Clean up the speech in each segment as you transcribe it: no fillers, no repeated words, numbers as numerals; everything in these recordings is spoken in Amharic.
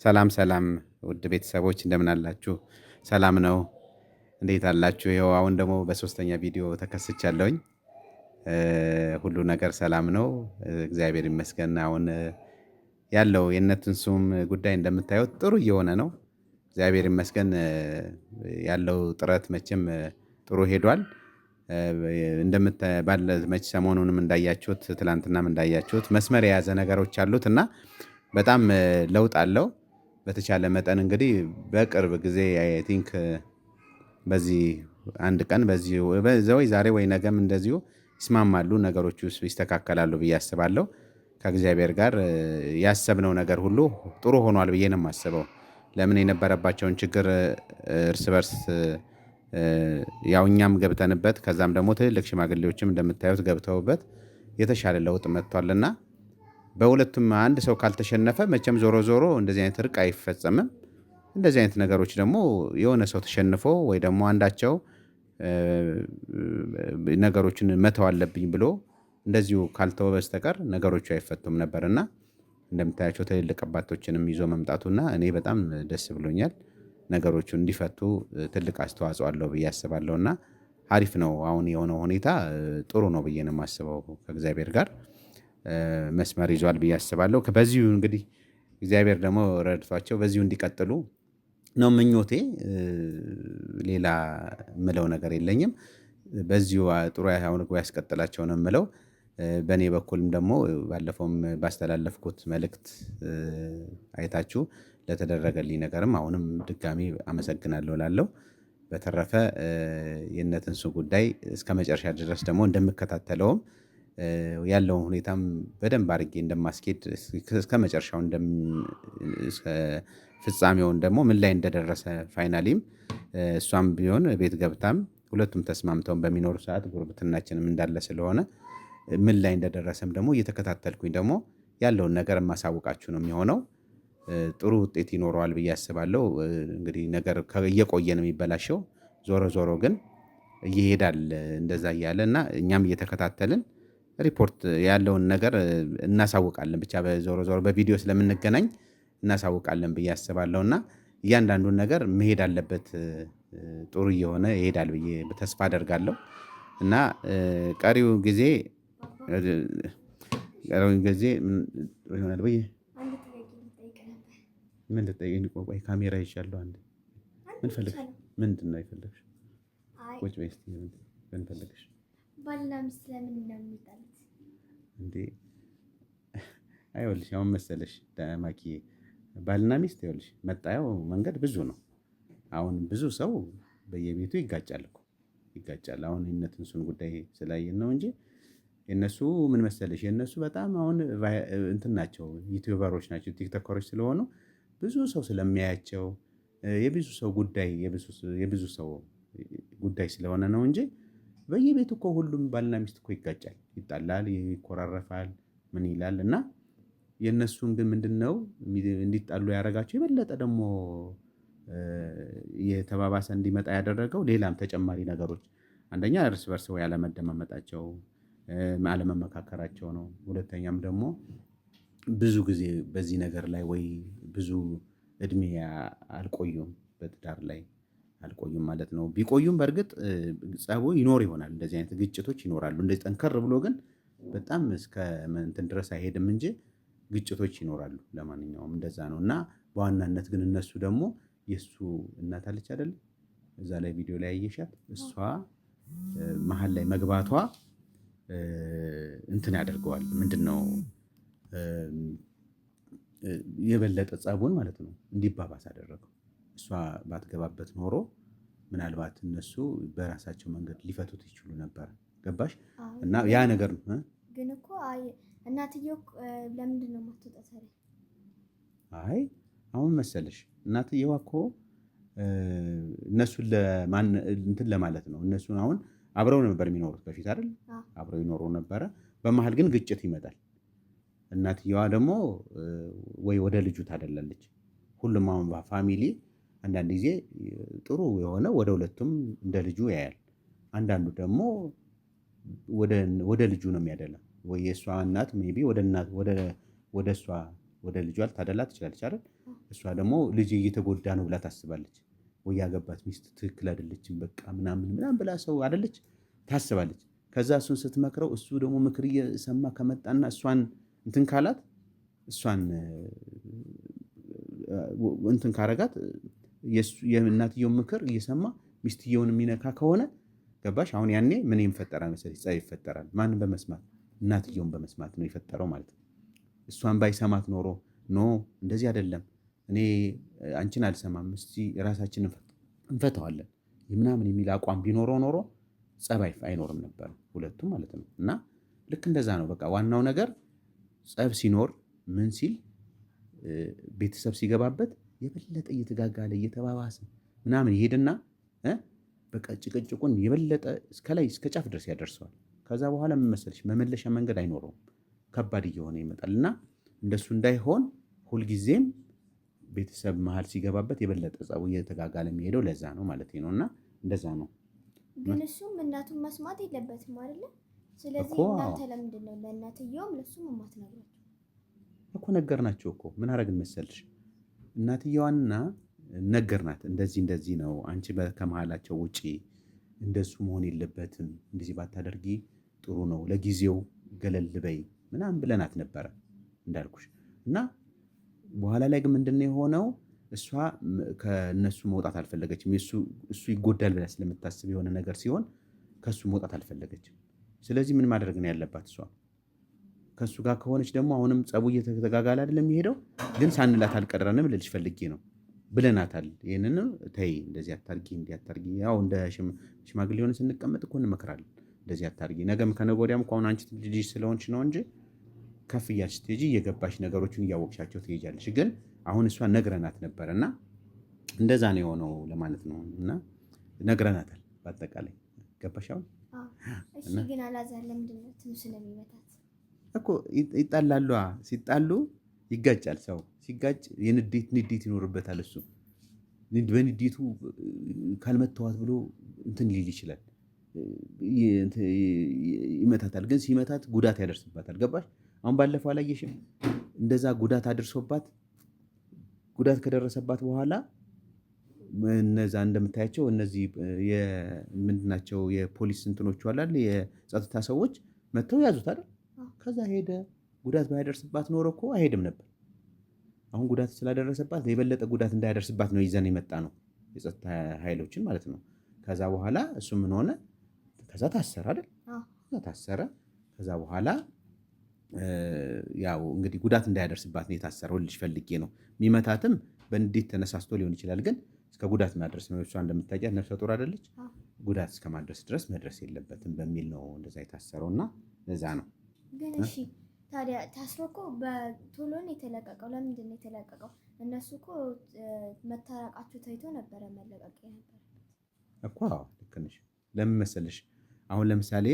ሰላም ሰላም ውድ ቤተሰቦች እንደምን አላችሁ? ሰላም ነው? እንዴት አላችሁ? ይኸው አሁን ደግሞ በሶስተኛ ቪዲዮ ተከስቻለሁኝ። ሁሉ ነገር ሰላም ነው፣ እግዚአብሔር ይመስገን። አሁን ያለው የእነ ትንሱም ጉዳይ እንደምታዩት ጥሩ እየሆነ ነው፣ እግዚአብሔር ይመስገን። ያለው ጥረት መቼም ጥሩ ሄዷል። መች ሰሞኑንም እንዳያችሁት ትላንትናም እንዳያችሁት መስመር የያዘ ነገሮች አሉት እና በጣም ለውጥ አለው። በተቻለ መጠን እንግዲህ በቅርብ ጊዜ አይ ቲንክ በዚህ አንድ ቀን ወይ ዛሬ ወይ ነገም እንደዚሁ ይስማማሉ፣ ነገሮች ውስጥ ይስተካከላሉ ብዬ አስባለሁ። ከእግዚአብሔር ጋር ያሰብነው ነገር ሁሉ ጥሩ ሆኗል ብዬ ነው የማስበው። ለምን የነበረባቸውን ችግር እርስ በርስ ያው እኛም ገብተንበት ከዛም ደግሞ ትልልቅ ሽማግሌዎችም እንደምታዩት ገብተውበት የተሻለ ለውጥ መጥቷልና በሁለቱም አንድ ሰው ካልተሸነፈ መቼም ዞሮ ዞሮ እንደዚህ አይነት እርቅ አይፈጸምም። እንደዚህ አይነት ነገሮች ደግሞ የሆነ ሰው ተሸንፎ ወይ ደግሞ አንዳቸው ነገሮችን መተው አለብኝ ብሎ እንደዚሁ ካልተወ በስተቀር ነገሮቹ አይፈቱም ነበርና እንደምታያቸው ትልልቅ አባቶችንም ይዞ መምጣቱና እኔ በጣም ደስ ብሎኛል። ነገሮቹ እንዲፈቱ ትልቅ አስተዋጽኦ አለው ብዬ አስባለሁና አሪፍ ነው። አሁን የሆነው ሁኔታ ጥሩ ነው ብዬ ነው የማስበው። ከእግዚአብሔር ጋር መስመር ይዟል ብዬ አስባለሁ። በዚሁ እንግዲህ እግዚአብሔር ደግሞ ረድቷቸው በዚሁ እንዲቀጥሉ ነው ምኞቴ። ሌላ የምለው ነገር የለኝም። በዚሁ ጥሩ አሁን ያስቀጥላቸው ነው የምለው። በእኔ በኩልም ደግሞ ባለፈውም ባስተላለፍኩት መልእክት አይታችሁ ለተደረገልኝ ነገርም አሁንም ድጋሚ አመሰግናለሁ እላለሁ። በተረፈ የእነ ትንሱ ጉዳይ እስከ መጨረሻ ድረስ ደግሞ እንደምከታተለውም ያለውን ሁኔታም በደንብ አድርጌ እንደማስኬድ እስከ መጨረሻው ፍጻሜውን ደግሞ ምን ላይ እንደደረሰ ፋይናሊም እሷም ቢሆን ቤት ገብታም ሁለቱም ተስማምተውን በሚኖሩ ሰዓት ጉርብትናችንም እንዳለ ስለሆነ ምን ላይ እንደደረሰም ደግሞ እየተከታተልኩኝ ደግሞ ያለውን ነገር የማሳውቃችሁ ነው የሚሆነው። ጥሩ ውጤት ይኖረዋል ብዬ አስባለሁ። እንግዲህ ነገር እየቆየ ነው የሚበላሸው። ዞሮ ዞሮ ግን ይሄዳል እንደዛ እያለ እና እኛም እየተከታተልን ሪፖርት ያለውን ነገር እናሳውቃለን። ብቻ በዞሮ ዞሮ በቪዲዮ ስለምንገናኝ እናሳውቃለን ብዬ አስባለሁ እና እያንዳንዱን ነገር መሄድ አለበት፣ ጥሩ እየሆነ ይሄዳል ብዬ ተስፋ አደርጋለሁ እና ቀሪው ጊዜ ይሆናል ብዬ ምን ልጠይቅኝ? ቆይ ካሜራ ይዣለሁ። አንዴ ምን ፈልገሽ? ምንድን ነው የፈለግሽ? ቁጭ በይ እስኪ። ምን ፈልገሽ? ባልና ሚስት ለምን ነው የሚጣሉት እንዴ? አይወልሽ አሁን መሰለሽ ማኪዬ፣ ባልና ሚስት ይኸውልሽ መጣያው መንገድ ብዙ ነው። አሁን ብዙ ሰው በየቤቱ ይጋጫል እኮ ይጋጫል። አሁን የእነ ትንሱን ጉዳይ ስላየን ነው እንጂ የእነሱ ምን መሰለሽ የእነሱ በጣም አሁን እንትን ናቸው፣ ዩቲዩበሮች ናቸው፣ ቲክቶከሮች ስለሆኑ ብዙ ሰው ስለሚያያቸው የብዙ ሰው ጉዳይ የብዙ ሰው ጉዳይ ስለሆነ ነው እንጂ በየቤቱ እኮ ሁሉም ባልና ሚስት እኮ ይጋጫል፣ ይጣላል፣ ይኮራረፋል፣ ምን ይላል እና የእነሱን ግን ምንድነው እንዲጣሉ ያደረጋቸው የበለጠ ደግሞ የተባባሰ እንዲመጣ ያደረገው ሌላም ተጨማሪ ነገሮች፣ አንደኛ እርስ በርስ ወይ አለመደማመጣቸው አለመመካከራቸው ነው። ሁለተኛም ደግሞ ብዙ ጊዜ በዚህ ነገር ላይ ወይ ብዙ እድሜ አልቆዩም፣ በትዳር ላይ አልቆዩም ማለት ነው። ቢቆዩም በእርግጥ ጸቡ ይኖር ይሆናል፣ እንደዚህ አይነት ግጭቶች ይኖራሉ። እንደዚህ ጠንከር ብሎ ግን በጣም እስከ እንትን ድረስ አይሄድም እንጂ ግጭቶች ይኖራሉ። ለማንኛውም እንደዛ ነው እና በዋናነት ግን እነሱ ደግሞ የእሱ እናት አለች አይደል? እዛ ላይ ቪዲዮ ላይ ያየሻት እሷ መሀል ላይ መግባቷ እንትን ያደርገዋል። ምንድን ነው የበለጠ ጸቡን ማለት ነው እንዲባባስ አደረገው። እሷ ባትገባበት ኖሮ ምናልባት እነሱ በራሳቸው መንገድ ሊፈቱት ይችሉ ነበር። ገባሽ? እና ያ ነገር ነው ግን እኮ እናትየው ለምንድን ነው የማትወጣ? አይ አሁን መሰለሽ እናትየዋ እኮ እነሱን እንትን ለማለት ነው። እነሱን አሁን አብረው ነበር የሚኖሩት በፊት አይደል? አብረው ይኖሩ ነበረ። በመሀል ግን ግጭት ይመጣል። እናትየዋ ደግሞ ወይ ወደ ልጁ ታደላለች። ሁሉም አሁን ፋሚሊ አንዳንድ ጊዜ ጥሩ የሆነ ወደ ሁለቱም እንደ ልጁ ያያል። አንዳንዱ ደግሞ ወደ ልጁ ነው የሚያደላ። ወይ የእሷ እናት ሜይ ቢ ወደ እሷ ወደ ልጇ ታደላ ትችላለች አይደል? እሷ ደግሞ ልጅ እየተጎዳ ነው ብላ ታስባለች። ወይ ያገባት ሚስት ትክክል አይደለችም በቃ ምናምን ብላ ሰው አይደለች ታስባለች። ከዛ እሱን ስትመክረው እሱ ደግሞ ምክር እየሰማ ከመጣና እሷን እንትን ካላት እሷን እንትን ካረጋት የእናትየውን ምክር እየሰማ ሚስትየውን የሚነካ ከሆነ ገባሽ? አሁን ያኔ ምን ይፈጠራል መሰለሽ? ጸብ ይፈጠራል። ማንን በመስማት? እናትየውን በመስማት ነው የፈጠረው ማለት ነው። እሷን ባይሰማት ኖሮ ኖ እንደዚህ አይደለም እኔ አንቺን አልሰማም እስቲ ራሳችንን እንፈተዋለን ምናምን የሚል አቋም ቢኖረው ኖሮ ጸባይ አይኖርም ነበር ሁለቱም ማለት ነው። እና ልክ እንደዛ ነው በቃ ዋናው ነገር ጸብ ሲኖር ምን ሲል ቤተሰብ ሲገባበት የበለጠ እየተጋጋለ እየተባባሰ ምናምን ይሄድና በቃ ጭቅጭቁን የበለጠ እስከ ላይ እስከ ጫፍ ድረስ ያደርሰዋል። ከዛ በኋላ ምን መሰለሽ መመለሻ መንገድ አይኖረውም፣ ከባድ እየሆነ ይመጣል። እና እንደሱ እንዳይሆን ሁልጊዜም ቤተሰብ መሀል ሲገባበት የበለጠ ጸቡ እየተጋጋለ የሚሄደው ለዛ ነው ማለት ነው። እና እንደዛ ነው። ግን እሱም እናቱን መስማት የለበትም አይደለ? ስለዚህ እናንተ ለምንድን ነው ለእናትየውም ለሱም የማትነግሯቸው? እኮ ነገርናቸው እኮ ምን አደረግን መሰልሽ እናትየዋንና ነገርናት። እንደዚህ ነው አንቺ ከመሃላቸው ውጪ እንደሱ መሆን የለበትም እንደዚህ ባታደርጊ ጥሩ ነው፣ ለጊዜው ገለል በይ ምናምን ብለናት ነበረ እንዳልኩሽ። እና በኋላ ላይ ግን ምንድን ነው የሆነው? እሷ ከነሱ መውጣት አልፈለገችም። እሱ ይጎዳል ብላ ስለምታስብ የሆነ ነገር ሲሆን ከሱ መውጣት አልፈለገችም። ስለዚህ ምን ማድረግ ነው ያለባት? እሷ ከሱ ጋር ከሆነች ደግሞ አሁንም ጸቡ እየተጋጋለ አይደለም የሚሄደው። ግን ሳንላት አልቀረንም ልልሽ ፈልጌ ነው ብለናታል። ይህንን ተይ እንደዚህ አታርጊ እንዲያታርጊ፣ ያው እንደ ሽማግሌ ሆነ ስንቀመጥ እኮ እንመክራለን። እንደዚህ አታርጊ፣ ነገም ከነገ ወዲያም እኮ አሁን አንቺ ልጅ ስለሆንሽ ነው እንጂ ከፍ እያልሽ ስትሄጂ እየገባሽ ነገሮችን እያወቅሻቸው ትሄጃለሽ። ግን አሁን እሷ ነግረናት ነበር እና እንደዛ ነው የሆነው ለማለት ነው። እና ነግረናታል በአጠቃላይ ገባሽ አሁን። እሺ ግን አላዛር ለምንድን ነው ትንሽ ስለሚመታት እኮ ይጣላሉ። ሲጣሉ ይጋጫል። ሰው ሲጋጭ ንዴት ይኖርበታል። እሱ በንዴቱ ካልመተዋት ብሎ እንትን ሊል ይችላል፣ ይመታታል። ግን ሲመታት ጉዳት ያደርስባታል። ገባሽ አሁን ባለፈው አላየሽም? እንደዛ ጉዳት አድርሶባት ጉዳት ከደረሰባት በኋላ እነዛ እንደምታያቸው እነዚህ ምንድናቸው የፖሊስ እንትኖቹ አላል የጸጥታ ሰዎች መጥተው ያዙት አይደል? ከዛ ሄደ። ጉዳት ባያደርስባት ኖሮ እኮ አይሄድም ነበር። አሁን ጉዳት ስላደረሰባት የበለጠ ጉዳት እንዳያደርስባት ነው ይዘን የመጣ ነው የጸጥታ ኃይሎችን ማለት ነው። ከዛ በኋላ እሱ ምን ሆነ? ከዛ ታሰረ አይደል? ታሰረ። ከዛ በኋላ ያው እንግዲህ ጉዳት እንዳያደርስባት ነው የታሰረው ልጅ ፈልጌ ነው። የሚመታትም በንዴት ተነሳስቶ ሊሆን ይችላል፣ ግን እስከ ጉዳት ማድረስ ነው። እሷ እንደምታውቂያት ነፍሰ ጡር አይደለች? ጉዳት እስከ ማድረስ ድረስ መድረስ የለበትም በሚል ነው እንደዛ የታሰረው እና ለዛ ነው። ግን እሺ ታዲያ ታስሮ እኮ በቶሎ ነው የተለቀቀው። ለምንድን ነው የተለቀቀው? እነሱ እኮ መታረቃቸው ታይቶ ነበረ መለቀቅ ነበር እኮ። ልክ ነሽ። ለምን መሰለሽ አሁን ለምሳሌ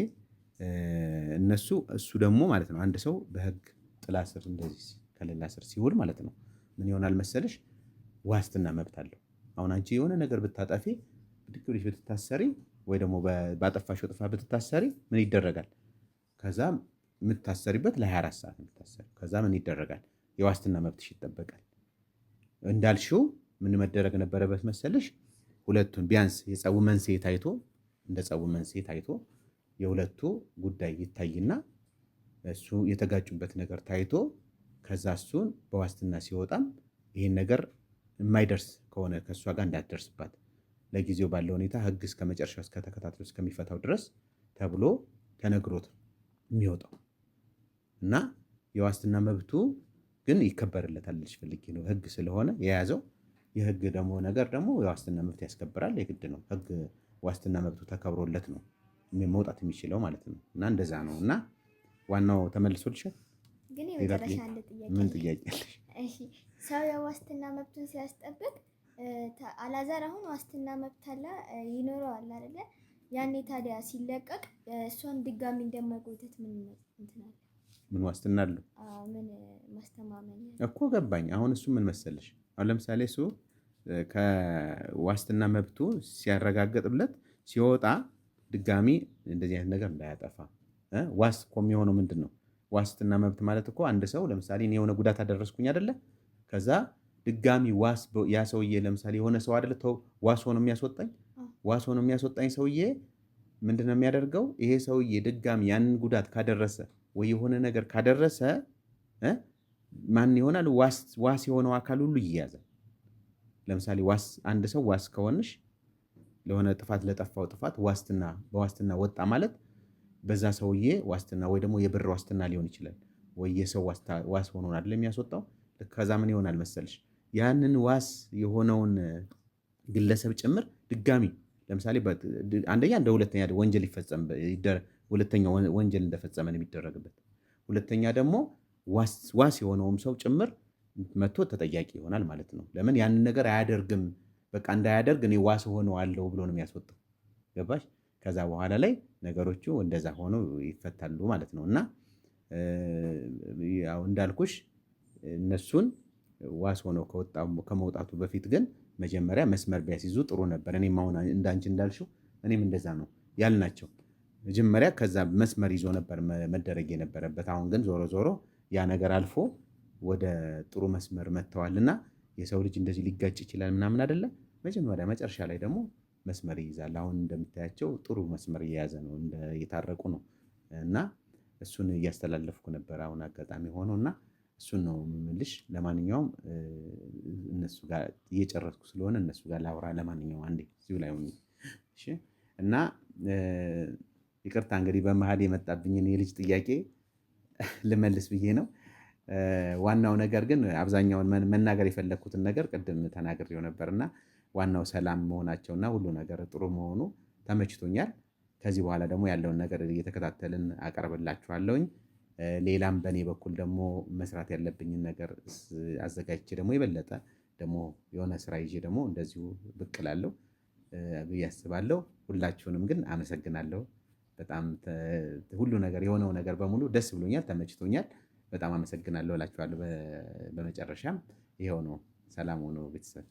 እሱ ደግሞ ማለት ነው አንድ ሰው በህግ ጥላ ስር እንደዚህ ከሌላ ስር ሲውል ማለት ነው ምን ይሆናል መሰለሽ? ዋስትና መብት አለው። አሁን አንቺ የሆነ ነገር ብታጠፊ ብድግ ብለሽ ብትታሰሪ ወይ ደግሞ ባጠፋሽው ጥፋት ብትታሰሪ ምን ይደረጋል? ከዛ የምትታሰሪበት ለ24 ሰዓት የምትታሰሪ። ከዛ ምን ይደረጋል? የዋስትና መብትሽ ይጠበቃል። እንዳልሽው ምን መደረግ ነበረበት መሰለሽ? ሁለቱን ቢያንስ የጸቡ መንስኤ ታይቶ እንደ ጸቡ መንስኤ ታይቶ የሁለቱ ጉዳይ ይታይና እሱ የተጋጩበት ነገር ታይቶ ከዛ እሱን በዋስትና ሲወጣም ይህን ነገር የማይደርስ ከሆነ ከእሷ ጋር እንዳትደርስባት ለጊዜው ባለው ሁኔታ ህግ እስከ መጨረሻው እስከተከታተሉ እስከሚፈታው ድረስ ተብሎ ተነግሮት የሚወጣው እና የዋስትና መብቱ ግን ይከበርለታል ልጅ ፈልጌ ነው። ህግ ስለሆነ የያዘው የህግ ደግሞ ነገር ደግሞ የዋስትና መብት ያስከብራል። የግድ ነው ህግ ዋስትና መብቱ ተከብሮለት ነው መውጣት የሚችለው ማለት ነው። እና እንደዛ ነው። እና ዋናው ተመልሶልሻል። ግን የመጨረሻ አንድ ጥያቄ። ምን ጥያቄ አለሽ? እሺ ሰው የዋስትና መብቱን ሲያስጠብቅ አላዛር አሁን ዋስትና መብት አለ ይኖረዋል አይደለ? ያኔ ታዲያ ሲለቀቅ እሷን ድጋሚ እንደማይጎተት ምን እንትን አለ? ምን ዋስትና አለው? ምን ማስተማመኛ እኮ ገባኝ። አሁን እሱ ምን መሰለሽ አሁን ለምሳሌ እሱ ከዋስትና መብቱ ሲያረጋግጥለት ሲወጣ ድጋሚ እንደዚህ አይነት ነገር እንዳያጠፋ ዋስ እኮ የሚሆነው ምንድን ነው? ዋስትና መብት ማለት እኮ አንድ ሰው ለምሳሌ እኔ የሆነ ጉዳት አደረስኩኝ አይደለ? ከዛ ድጋሚ ያ ሰውዬ ለምሳሌ የሆነ ሰው አይደለ ዋስ ሆኖ የሚያስወጣኝ ሰውዬ ምንድነው የሚያደርገው? ይሄ ሰውዬ ድጋሚ ያንን ጉዳት ካደረሰ ወይ የሆነ ነገር ካደረሰ ማን ይሆናል? ዋስ የሆነው አካል ሁሉ ይያዛል። ለምሳሌ አንድ ሰው ዋስ ከሆንሽ ለሆነ ጥፋት ለጠፋው ጥፋት በዋስትና ወጣ ማለት በዛ ሰውዬ ዋስትና ወይ ደግሞ የብር ዋስትና ሊሆን ይችላል፣ ወይ የሰው ዋስ ሆኖ አይደለም የሚያስወጣው። ከዛ ምን ይሆናል መሰልሽ? ያንን ዋስ የሆነውን ግለሰብ ጭምር ድጋሚ ለምሳሌ አንደኛ እንደ ሁለተኛ ወንጀል ሁለተኛ ወንጀል እንደፈጸመ ነው የሚደረግበት። ሁለተኛ ደግሞ ዋስ የሆነውም ሰው ጭምር መጥቶ ተጠያቂ ይሆናል ማለት ነው። ለምን ያንን ነገር አያደርግም፣ በቃ እንዳያደርግ እኔ ዋስ ሆነዋለሁ ብሎ ነው የሚያስወጣው። ገባሽ? ከዛ በኋላ ላይ ነገሮቹ እንደዛ ሆነው ይፈታሉ ማለት ነው። እና ያው እንዳልኩሽ እነሱን ዋስ ሆነው ከመውጣቱ በፊት ግን መጀመሪያ መስመር ቢያስይዙ ጥሩ ነበር። እኔም አሁን እንዳንቺ እንዳልሽው እኔም እንደዛ ነው ያልናቸው መጀመሪያ። ከዛ መስመር ይዞ ነበር መደረግ የነበረበት። አሁን ግን ዞሮ ዞሮ ያ ነገር አልፎ ወደ ጥሩ መስመር መጥተዋልና የሰው ልጅ እንደዚህ ሊጋጭ ይችላል ምናምን አይደለ? መጀመሪያ መጨረሻ ላይ ደግሞ መስመር ይይዛል። አሁን እንደምታያቸው ጥሩ መስመር እየያዘ ነው፣ እየታረቁ ነው። እና እሱን እያስተላለፍኩ ነበር አሁን አጋጣሚ ሆኖ እና እሱን ነው የምልሽ። ለማንኛውም እነሱ ጋር እየጨረስኩ ስለሆነ እነሱ ጋር ላውራ። ለማንኛውም አንዴ እዚሁ ላይ ሆኜ እሺ። እና ይቅርታ እንግዲህ በመሀል የመጣብኝን የልጅ ጥያቄ ልመልስ ብዬ ነው። ዋናው ነገር ግን አብዛኛውን መናገር የፈለግኩትን ነገር ቅድም ተናግሬው ነበርና ዋናው ሰላም መሆናቸውና ሁሉ ነገር ጥሩ መሆኑ ተመችቶኛል። ከዚህ በኋላ ደግሞ ያለውን ነገር እየተከታተልን አቀርብላችኋለሁኝ። ሌላም በእኔ በኩል ደግሞ መስራት ያለብኝን ነገር አዘጋጅቼ ደግሞ የበለጠ ደግሞ የሆነ ስራ ይዤ ደግሞ እንደዚሁ ብቅ እላለሁ ብዬ አስባለሁ። ሁላችሁንም ግን አመሰግናለሁ። በጣም ሁሉ ነገር የሆነው ነገር በሙሉ ደስ ብሎኛል፣ ተመችቶኛል። በጣም አመሰግናለሁ እላችኋለሁ። በመጨረሻም ይኸው ነው። ሰላም ሆኖ ቤተሰብ